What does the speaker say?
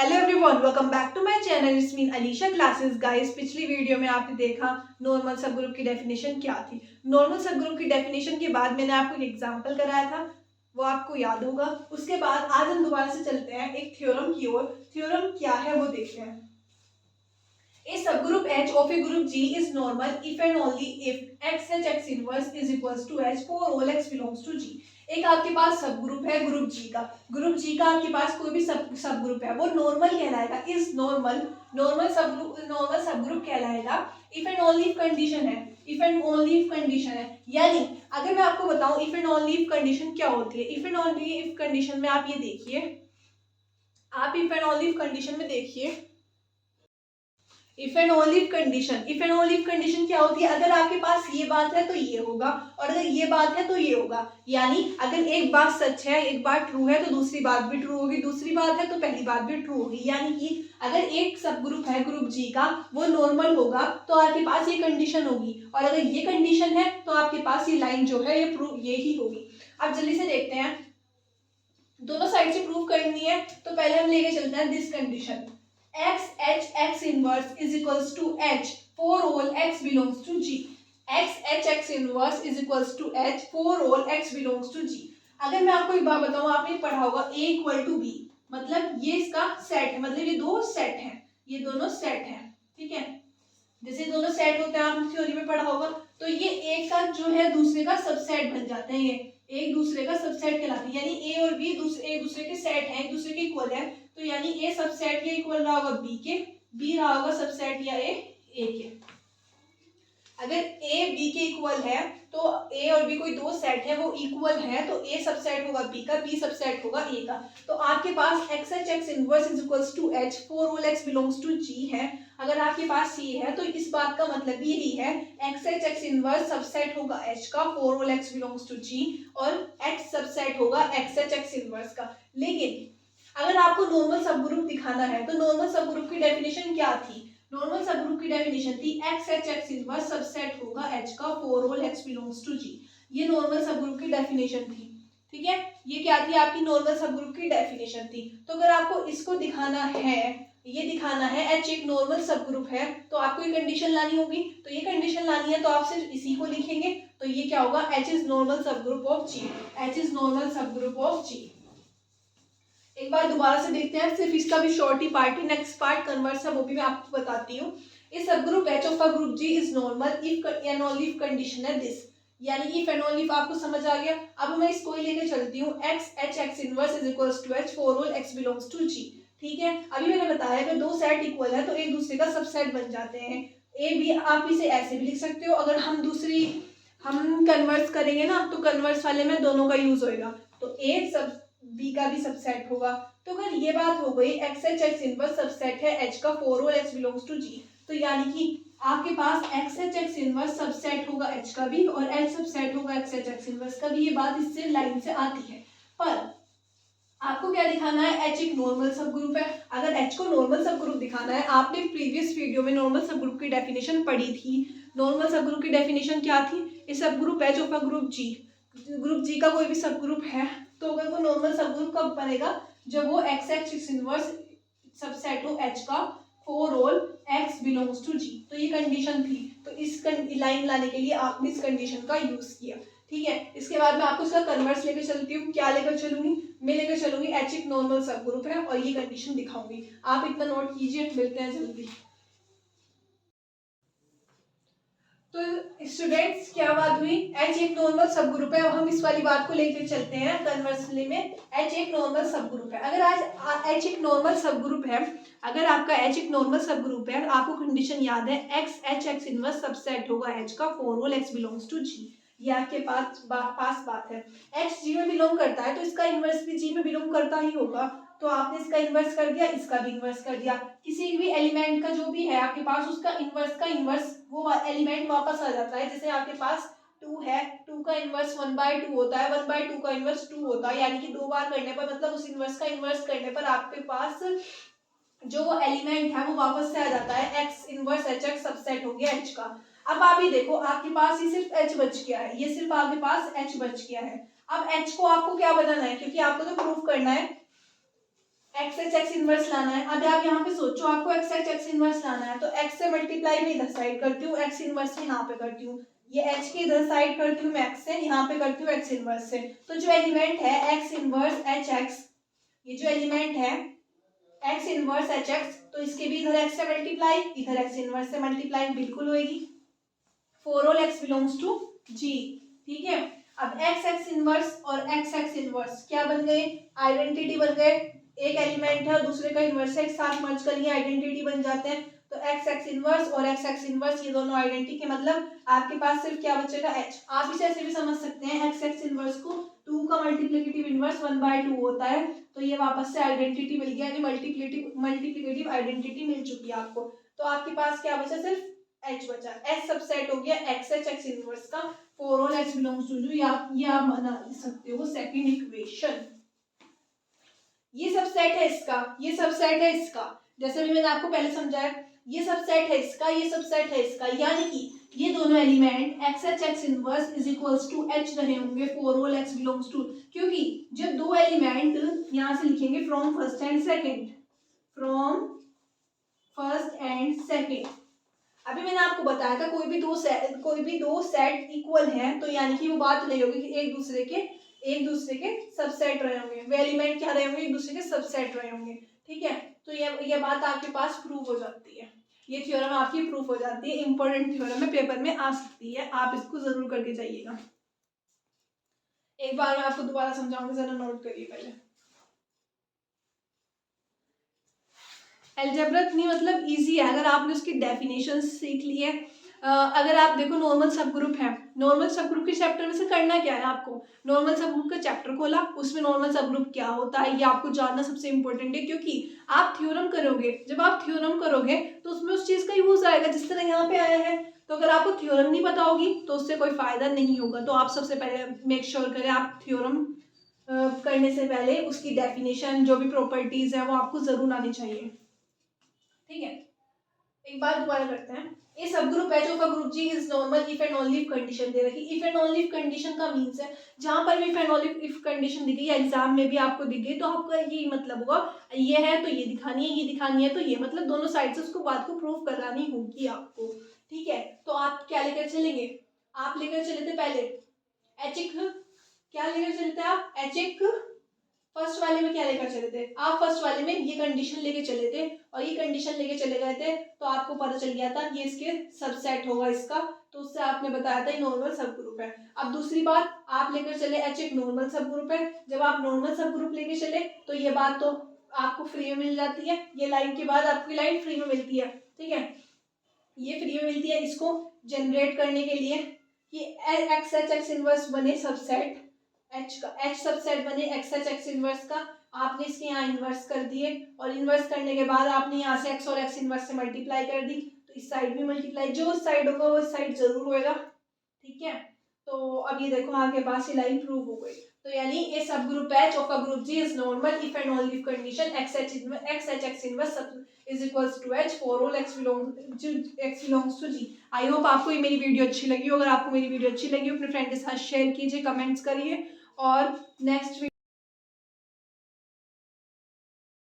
Hello everyone, welcome back to my channel. It's mean Alisha classes. Guys, पिछली video में आपने देखा नॉर्मल सब ग्रुप की डेफिनेशन क्या थी। नॉर्मल सब ग्रुप की डेफिनेशन के बाद मैंने आपको एक एग्जांपल कराया था, वो आपको याद होगा। उसके बाद आज हम दोबारा से चलते हैं एक थ्योरम की ओर। थ्योरम क्या है वो देखते हैं। A subgroup H of a group G is normal if and only if x h x inverse is equals to H for all x belongs to G। एक आपके पास सब ग्रुप है ग्रुप जी का। ग्रुप जी का आपके पास कोई भी सब ग्रुप है वो नॉर्मल कहलाएगा। इस नॉर्मल सब ग्रुप कहलाएगा if and only if condition है। If and only if condition है, यानी अगर मैं आपको बताऊं if and only if condition क्या होती है। If and only if condition में आप ये देखिए, आप if and only if condition में देखिए, if and only if condition क्या होती है। अगर आपके पास ये बात है तो ये होगा, और अगर ये बात है तो ये होगा। यानी अगर एक बात सच है, एक बात ट्रू है, तो दूसरी बात भी ट्रू होगी, दूसरी बात है तो पहली बात भी ट्रू होगी। यानी कि अगर एक सब ग्रुप है ग्रुप जी का, वो नॉर्मल होगा तो आपके पास ये कंडीशन होगी, और अगर ये कंडीशन है तो आपके पास ये लाइन जो है ये प्रूव ये ही होगी। अब जल्दी से देखते हैं, दोनों साइड से प्रूव करनी है। तो पहले हम लेके चलते हैं this condition, x h x inverse is equals to h for all x belongs to G। x h x inverse is equals to h for all x belongs to G। अगर मैं आपको एक बात बताऊं, आपने पढ़ा होगा a इक्वल टू b, मतलब ये इसका सेट है, मतलब ये दो सेट हैं, ये दोनों सेट हैं, ठीक है। जैसे दोनों सेट होते हैं, आपने थ्योरी में पढ़ा होगा। तो ये एक का जो है दूसरे का सबसेट बन जाते हैं, ये एक दूसरे का सबसेट कहलाते हैं। यानी ए और बी एक दूसरे के सेट हैं, एक दूसरे के इक्वल है। तो यानी ए सबसेट या इक्वल रहा होगा बी के, बी रहा होगा सबसेट या ए के। अगर ए बी के इक्वल है तो ए और बी कोई दो सेट है वो इक्वल है, तो ए सबसेट होगा बी का, बी सबसेट होगा ए का। तो आपके पास x H x inverse is equals to H for all x belongs to G है। अगर आपके पास ये है तो इस बात का मतलब यही है, x H x inverse subset होगा एच का for all x belongs to G, और एक्स सबसेट होगा एक्स एच एक्स इनवर्स का। लेकिन अगर आपको नॉर्मल सब ग्रुप दिखाना है तो नॉर्मल सब ग्रुप की डेफिनेशन क्या थी। नॉर्मल सब ग्रुप की डेफिनेशन थी x H x inverse subset होगा एच का for all x belongs to G. ये नॉर्मल सब ग्रुप की डेफिनेशन थी, ठीक है। ये क्या थी आपकी नॉर्मल सब ग्रुप की डेफिनेशन थी। तो अगर आपको इसको दिखाना है, ये दिखाना है एच एक नॉर्मल सब ग्रुप है, तो आपको ये कंडीशन लानी होगी। तो ये कंडीशन लानी है तो आप सिर्फ इसी को लिखेंगे। तो ये क्या होगा, H is normal subgroup of G. H is normal subgroup of G. एक बार दोबारा से देखते हैं, सिर्फ इसका भी शॉर्ट ही पार्ट है, नेक्स्ट पार्ट कन्वर्स है वो भी मैं आपको बताती हूँ। इस subgroup H of a group G is normal if and only if condition है दिस। यानी इफ एंड ओनली इफ आपको समझ आ गया। अब मैं इसको ही लेके चलती हूँ, x H x inverse is equals to H for all x belongs to G, ठीक है। अभी मैंने बताया कि दो सेट इक्वल है तो एक दूसरे का सबसेट बन जाते हैं। ए बी आप इसे ऐसे भी लिख सकते हो, अगर हम कन्वर्स करेंगे ना तो कन्वर्स वाले में दोनों का यूज होएगा, तो ए सब बी का भी सबसेट होगा। तो अगर ये बात हो गई x H x inverse subset है एच का for all x belongs to G, तो यानी कि आपके पास x H x inverse subset होगा एच का भी, और एच सबसेट होगा एक्स एच एक्स इनवर्स का भी। ये बात इससे लाइन से आती है। पर आपको क्या दिखाना है, एच एक नॉर्मल सब ग्रुप है। अगर एच को नॉर्मल सब ग्रुप दिखाना है, आपने प्रीवियस वीडियो में नॉर्मल सब ग्रुप की डेफिनेशन पढ़ी थी। नॉर्मल सब ग्रुप की डेफिनेशन क्या थी, इस subgroup H of a group G का कोई भी सब ग्रुप है, तो अगर वो नॉर्मल सब ग्रुप कब बनेगा, जब वो एक्स एक्स इनवर्स सबसेट हो एच का for all x belongs to G. तो ये कंडीशन थी, तो इस लाइन लाने के लिए आपने इस कंडीशन का यूज किया, ठीक है। इसके बाद मैं आपको इसका कन्वर्स लेकर चलती हूँ। क्या लेकर चलूंगी, मैं लेकर चलूंगी एच एक नॉर्मल सब ग्रुप है और ये कंडीशन दिखाऊंगी। आप इतना नोट कीजिए, मिलते हैं जल्दी। तो स्टूडेंट्स क्या बात हुई, एच एक नॉर्मल सब ग्रुप है। अब हम इस वाली बात को लेकर चलते हैं कन्वर्सली में, एच एक नॉर्मल सब ग्रुप है। अगर आज एच एक नॉर्मल सब ग्रुप है, अगर आपका एच एक नॉर्मल सब ग्रुप है, आपको कंडीशन याद है x H x inverse subset होगा एच का for all x belongs to G. ये आपके पास बात है। एक्स जी में बिलोंग करता है तो इसका इनवर्स भी जी में बिलोंग करता ही होगा। तो आपने इसका इन्वर्स कर दिया, इसका भी इन्वर्स कर दिया। किसी भी एलिमेंट का जो भी है आपके पास, उसका इन्वर्स वो एलिमेंट वापस आ जाता है। जैसे आपके पास 2 है, 2 का इन्वर्स 1/2 होता है, 1/2 का इन्वर्स 2 होता है। यानी कि दो बार करने पर, मतलब उस इन्वर्स का इन्वर्स करने पर आपके पास जो वो एलिमेंट है वो वापस से आ जाता है। X inverse H x subset हो गया एच का। अब आप ये देखो, आपके पास ये सिर्फ एच बच गया है, ये सिर्फ आपके पास एच बच गया है। अब एच को आपको क्या बनाना है, क्योंकि आपको तो प्रूफ करना है एक्स एच एक्स इनवर्स लाना है। अब आप यहाँ पे सोचो, आपको एक्स एच एक्स इनवर्स लाना है, तो एक्स से मल्टीप्लाई में इधर साइड करती हूँ, एक्स इनवर्स से यहाँ पे करती हूँ, ये एच के इधर साइड करती हूँ मैं एक्स से, यहाँ पे करती हूँ एक्स इनवर्स से। तो जो एलिमेंट है एक्स इनवर्स एच एक्स, ये जो एलिमेंट है एक्स इनवर्स एच एक्स, तो इसके भी इधर एक्स से मल्टीप्लाई, इधर एक्स इनवर्स से मल्टीप्लाई बिल्कुल होगी। For all x belongs to G, ठीक है। अब एक्स एक्स इनवर्स और एक्स एक्स इनवर्स क्या बन गए, आइडेंटिटी बन गए। एक एलिमेंट है और दूसरे का इनवर्स है, एक साथ मर्ज करिए आइडेंटिटी बन जाते हैं। तो एक्स एक्स इनवर्स और एक्स एक्स इनवर्स ये दोनों आइडेंटिटी के, मतलब आपके पास सिर्फ क्या बचेगा एच। आप इसे ऐसे भी समझ सकते हैं, एक्स एक्स इनवर्स को 2 का मल्टीप्लिकेटिव इनवर्स 1/2 होता है, तो ये वापस से आइडेंटिटी मिल गया, यानी मल्टीप्लिकेटिव आइडेंटिटी मिल चुकी है आपको। तो आपके पास क्या बचा, सिर्फ एच बचा। एच सबसेट हो गया एक्स एच एक्स इनवर्स का, for all x belongs to जो, ये आप बना सकते हो सेकंड इक्वेशन। ये सबसेट है इसका, ये सबसेट है इसका, जैसे भी मैंने आपको पहले समझाया, ये सबसेट है इसका, ये सबसेट है इसका, यानी कि ये दोनों element X H x inverse is equals to H रहे होंगे for all x belongs to, क्योंकि जब दो एलिमेंट यहां से लिखेंगे from first and second, from first and second. अभी मैंने आपको बताया था कोई भी दो सेट इक्वल हैं, तो यानी कि वो बात नहीं होगी कि एक दूसरे के सबसेट रहे होंगे, वे एलिमेंट क्या रहे होंगे, एक दूसरे के सबसेट रहे होंगे, ठीक है। तो ये बात आपके पास प्रूफ हो जाती है, ये थ्योरम आपकी प्रूफ हो जाती है, इंपॉर्टेंट थ्योरम है, पेपर में आ सकती है, आप इसको जरूर करके जाइएगा। एक बार मैं आपको दोबारा समझाऊंगी, जरा नोट करिए पहले। अलजेब्रा इतनी मतलब इजी है अगर आपने उसकी डेफिनेशन सीख ली है। अगर आप देखो नॉर्मल सब ग्रुप है, नॉर्मल सब ग्रुप के चैप्टर में से करना क्या है आपको, नॉर्मल सब ग्रुप का चैप्टर खोला, उसमें नॉर्मल सब ग्रुप क्या होता है ये आपको जानना सबसे इंपॉर्टेंट है, क्योंकि आप थ्योरम करोगे, जब आप थ्योरम करोगे तो उसमें उस चीज़ का यूज आएगा जिस तरह यहाँ पे आया है। तो अगर आपको थ्योरम नहीं पता होगी तो उससे कोई फायदा नहीं होगा। तो आप सबसे पहले मेक श्योर करें आप थ्योरम करने से पहले उसकी डेफिनेशन जो भी प्रॉपर्टीज है वो आपको जरूर आनी चाहिए, ठीक है। एक बार दोबारा करते हैं, ये subgroup H of a group G is normal if and only if condition दे रखी। If and only if condition का मींस है जहां पर भी if and only if condition दी गई, एग्जाम में भी आपको दी गई, तो आपका यही मतलब होगा, ये है तो ये दिखानी है, ये दिखानी है तो ये, मतलब दोनों साइड से उसको बात को प्रूव करानी होगी आपको, ठीक है। तो आप क्या लेकर चलेंगे, आप लेकर चले थे पहले एचिक, क्या लेकर चले थे आप, एचिक। फर्स्ट वाले में क्या लेकर चले थे आप, फर्स्ट वाले में ये कंडीशन लेके चले थे और ये कंडीशन लेके चले गए थे, तो आपको पता चल गया था ये इसके सबसेट होगा इसका, तो उससे आपने बताया था ये नॉर्मल सब ग्रुप है। अब दूसरी बात, आप लेकर चले एच एक नॉर्मल सब ग्रुप है, जब आप नॉर्मल सब ग्रुप लेके चले तो ये बात तो आपको फ्री में मिल जाती है, ये लाइन के बाद आपकी लाइन फ्री में मिलती है, ठीक है, ये फ्री में मिलती है। इसको जनरेट करने के लिए कि एक्स एच एक्स इनवर्स बने सबसेट, एच का एच सबसेट बने एक्स एच एक्स इनवर्स का, आपने इसके यहाँ इन्वर्स कर दिए, और इन्वर्स करने के बाद आपने यहाँ से एक्स और एक्स इन्वर्स से मल्टीप्लाई कर दी, तो इस साइड भी मल्टीप्लाई, जो उस साइड होगा वो इस साइड जरूर होएगा, ठीक है। तो अब ये देखो आपके पास ये लाइन प्रूव हो गई। तो यानी a subgroup H of a group G is normal if and only if condition X H x inverse is equals to H for all x belongs to G. I hope आपको ये मेरी video अच्छी लगी हो, अगर आपको मेरी video अच्छी लगी हो अपने फ्रेंड के साथ शेयर कीजिए, कमेंट्स करिए, और नेक्स्ट